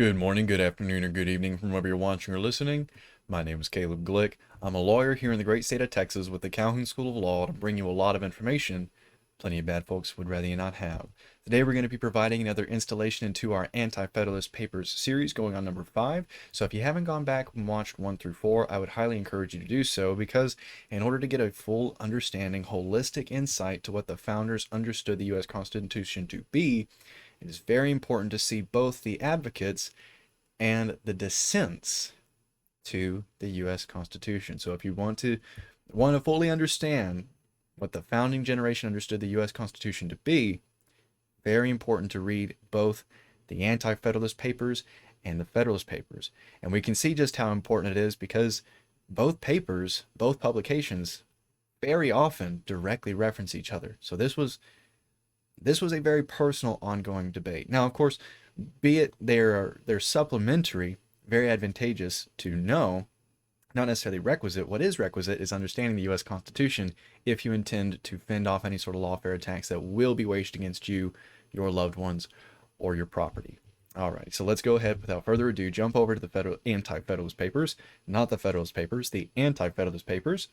Good morning, good afternoon, or good evening from wherever you're watching or listening. My name is Caleb Glick. I'm a lawyer here in the great state of Texas with the Calhoun School of Law to bring you a lot of information plenty of bad folks would rather you not have. Today we're going to be providing another installation into our Anti-Federalist Papers series going on number 5. So if you haven't gone back and watched 1 through 4, I would highly encourage you to do so because in order to get a full understanding, holistic insight to what the founders understood the U.S. Constitution to be, it is very important to see both the advocates and the dissents to the U.S. Constitution. So if you want to fully understand what the founding generation understood the U.S. Constitution to be, very important to read both the Anti-Federalist Papers and the Federalist Papers. And we can see just how important it is because both papers, both publications, very often directly reference each other. So this was a very personal, ongoing debate. Now, of course, be it they're supplementary, very advantageous to know, not necessarily requisite. What is requisite is understanding the U.S. Constitution if you intend to fend off any sort of lawfare attacks that will be waged against you, your loved ones, or your property. All right, so let's go ahead, without further ado, jump over to the Anti-Federalist Papers, not the Federalist Papers, the Anti-Federalist Papers.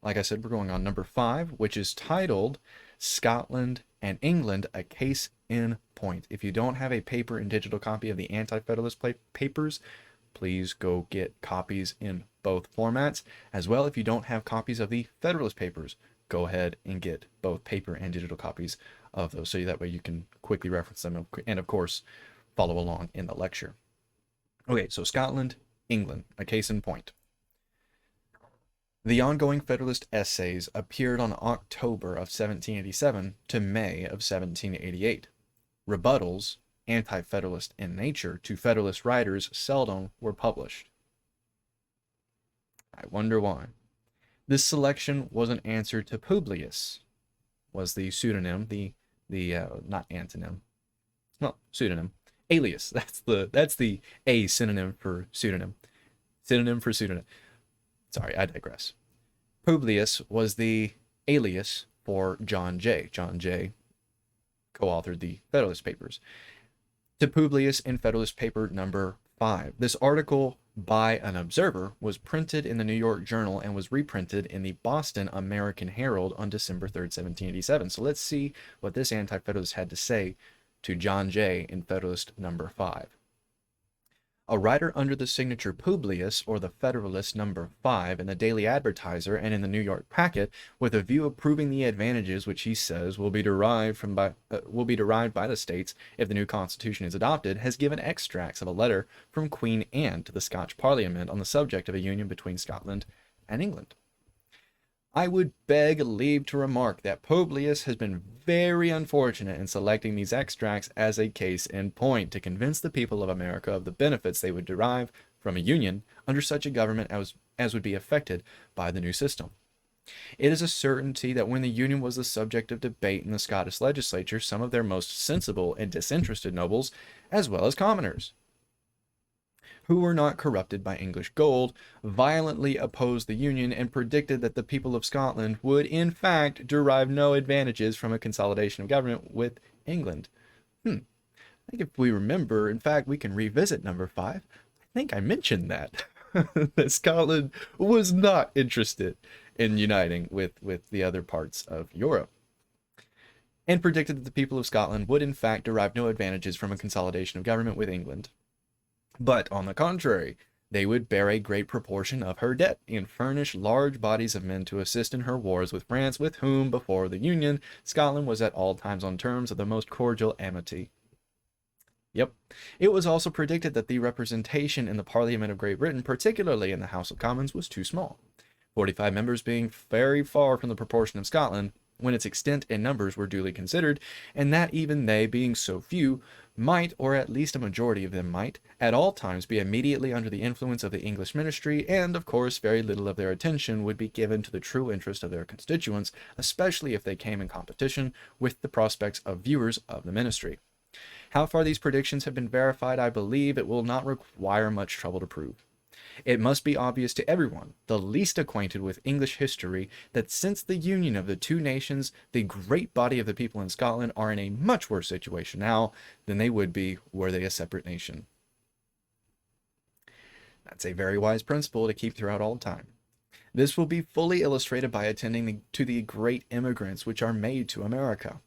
Like I said, we're going on number 5, which is titled Scotland and England, a Case in Point. If you don't have a paper and digital copy of the Anti-Federalist Papers, please go get copies in both formats. As well, if you don't have copies of the Federalist Papers, go ahead and get both paper and digital copies of those, so that way you can quickly reference them and, of course, follow along in the lecture. Okay, so Scotland, England, a case in point. The ongoing Federalist essays appeared on October of 1787 to May of 1788. Rebuttals, anti-Federalist in nature, to Federalist writers seldom were published. I wonder why. This selection was an answer to Publius, was the pseudonym, not antonym, well, pseudonym, alias. That's the a synonym for pseudonym. Synonym for pseudonym. Sorry, I digress. Publius was the alias for John Jay. John Jay co-authored the Federalist Papers. To Publius in Federalist Paper number 5. This article by an observer was printed in the New York Journal and was reprinted in the Boston American Herald on December 3rd, 1787. So let's see what this Anti-Federalist had to say to John Jay in Federalist number 5. A writer under the signature Publius, or the Federalist number 5, in the Daily Advertiser and in the New York Packet, with a view of proving the advantages which he says will be derived by the states if the new Constitution is adopted, has given extracts of a letter from Queen Anne to the Scotch Parliament on the subject of a union between Scotland and England. I would beg leave to remark that Publius has been very unfortunate in selecting these extracts as a case in point to convince the people of America of the benefits they would derive from a union under such a government as would be affected by the new system. It is a certainty that when the union was the subject of debate in the Scottish legislature, some of their most sensible and disinterested nobles, as well as commoners, who were not corrupted by English gold, violently opposed the union and predicted that the people of Scotland would in fact derive no advantages from a consolidation of government with England. I think if we remember, in fact, we can revisit number 5. I think I mentioned that, that Scotland was not interested in uniting with the other parts of Europe, and predicted that the people of Scotland would in fact derive no advantages from a consolidation of government with England. But, on the contrary, they would bear a great proportion of her debt, and furnish large bodies of men to assist in her wars with France, with whom, before the Union, Scotland was at all times on terms of the most cordial amity. Yep. It was also predicted that the representation in the Parliament of Great Britain, particularly in the House of Commons, was too small, 45 members being very far from the proportion of Scotland, when its extent and numbers were duly considered, and that even they, being so few, might, or at least a majority of them might, at all times be immediately under the influence of the English ministry, and, of course, very little of their attention would be given to the true interest of their constituents, especially if they came in competition with the prospects of viewers of the ministry. How far these predictions have been verified, I believe it will not require much trouble to prove. It must be obvious to everyone, the least acquainted with English history, that since the union of the two nations, the great body of the people in Scotland are in a much worse situation now than they would be were they a separate nation. That's a very wise principle to keep throughout all time. This will be fully illustrated by attending to the great immigrants which are made to America.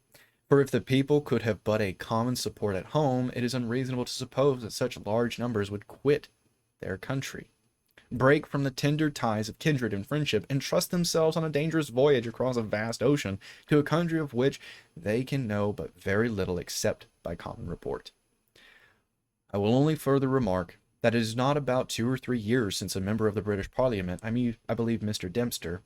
For if the people could have but a common support at home, it is unreasonable to suppose that such large numbers would quit their country, break from the tender ties of kindred and friendship, and trust themselves on a dangerous voyage across a vast ocean to a country of which they can know but very little except by common report. I will only further remark that it is not about 2 or 3 years since a member of the British Parliament, I believe Mr. Dempster,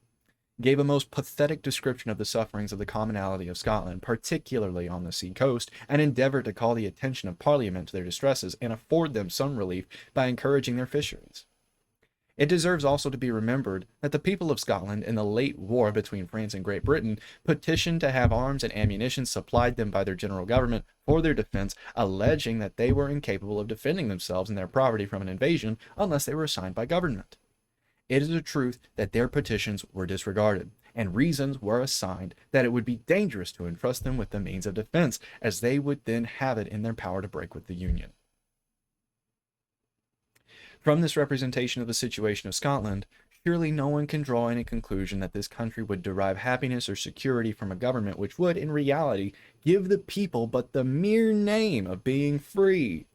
gave a most pathetic description of the sufferings of the commonalty of Scotland, particularly on the sea coast, and endeavoured to call the attention of Parliament to their distresses and afford them some relief by encouraging their fisheries. It deserves also to be remembered that the people of Scotland in the late war between France and Great Britain petitioned to have arms and ammunition supplied them by their general government for their defense, alleging that they were incapable of defending themselves and their property from an invasion unless they were assigned by government. It is a truth that their petitions were disregarded, and reasons were assigned that it would be dangerous to entrust them with the means of defense, as they would then have it in their power to break with the Union. From this representation of the situation of Scotland, surely no one can draw any conclusion that this country would derive happiness or security from a government which would, in reality, give the people but the mere name of being free.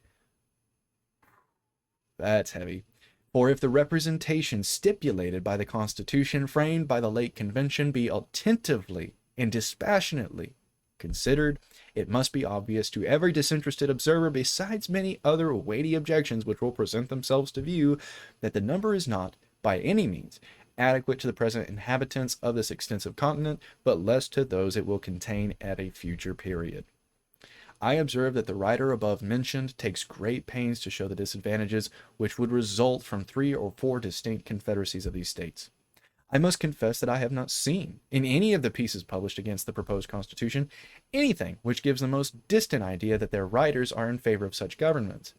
That's heavy. For if the representation stipulated by the Constitution framed by the late Convention be attentively and dispassionately considered, it must be obvious to every disinterested observer, besides many other weighty objections which will present themselves to view, that the number is not, by any means, adequate to the present inhabitants of this extensive continent, but less to those it will contain at a future period. I observe that the writer above mentioned takes great pains to show the disadvantages which would result from 3 or 4 distinct confederacies of these states. I must confess that I have not seen, in any of the pieces published against the proposed Constitution, anything which gives the most distant idea that their writers are in favor of such governments.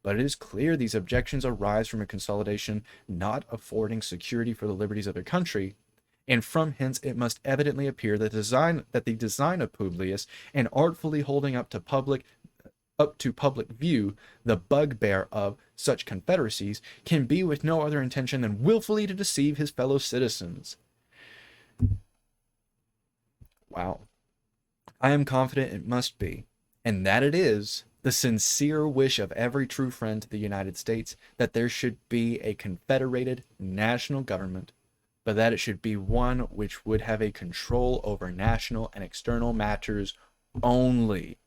But it is clear these objections arise from a consolidation not affording security for the liberties of their country, and from hence it must evidently appear that the design of Publius, in artfully holding up to public view the bugbear of such confederacies, can be with no other intention than willfully to deceive his fellow citizens. Wow. I am confident it must be, and that it is, the sincere wish of every true friend to the United States that there should be a confederated national government, but that it should be one which would have a control over national and external matters only,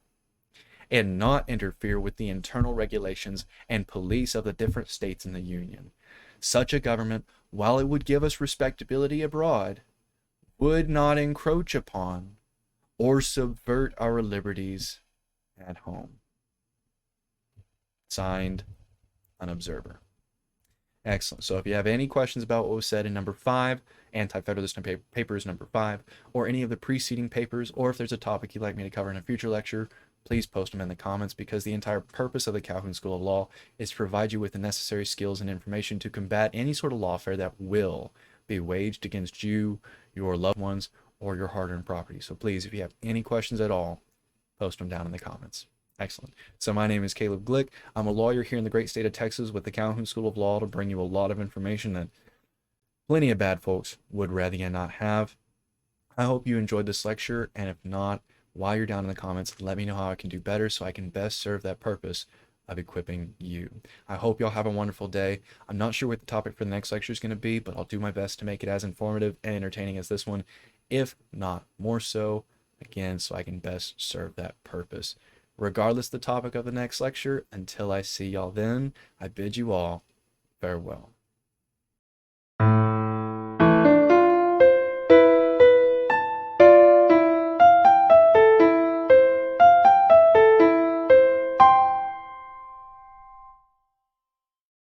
and not interfere with the internal regulations and police of the different states in the Union. Such a government, while it would give us respectability abroad, would not encroach upon or subvert our liberties at home. Signed, an observer. Excellent. So if you have any questions about what was said in number 5, Anti-Federalist Papers number 5, or any of the preceding papers, or if there's a topic you'd like me to cover in a future lecture, please post them in the comments, because the entire purpose of the Calhoun School of Law is to provide you with the necessary skills and information to combat any sort of lawfare that will be waged against you, your loved ones, or your hard-earned property. So please, if you have any questions at all, post them down in the comments. Excellent. So my name is Caleb Glick. I'm a lawyer here in the great state of Texas with the Calhoun School of Law to bring you a lot of information that plenty of bad folks would rather you not have. I hope you enjoyed this lecture, and if not, while you're down in the comments, let me know how I can do better so I can best serve that purpose of equipping you. I hope y'all have a wonderful day. I'm not sure what the topic for the next lecture is going to be, but I'll do my best to make it as informative and entertaining as this one, if not more so, again, so I can best serve that purpose. Regardless of the topic of the next lecture, until I see y'all then, I bid you all farewell.